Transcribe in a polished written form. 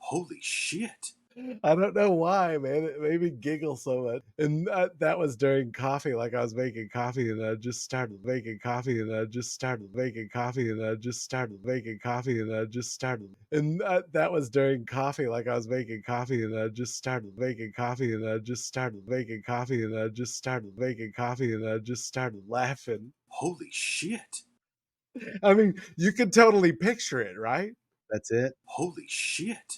Holy shit. I don't know why, man. It made me giggle so much. And that was during coffee, like I was making coffee and I just started making coffee and I just started making coffee and I just started making coffee and I just started. And that was during coffee, like I was making coffee and I just started making coffee and I just started making coffee and I just started making coffee and I just started laughing. Holy shit. I mean, you can totally picture it, right? That's it. Holy shit.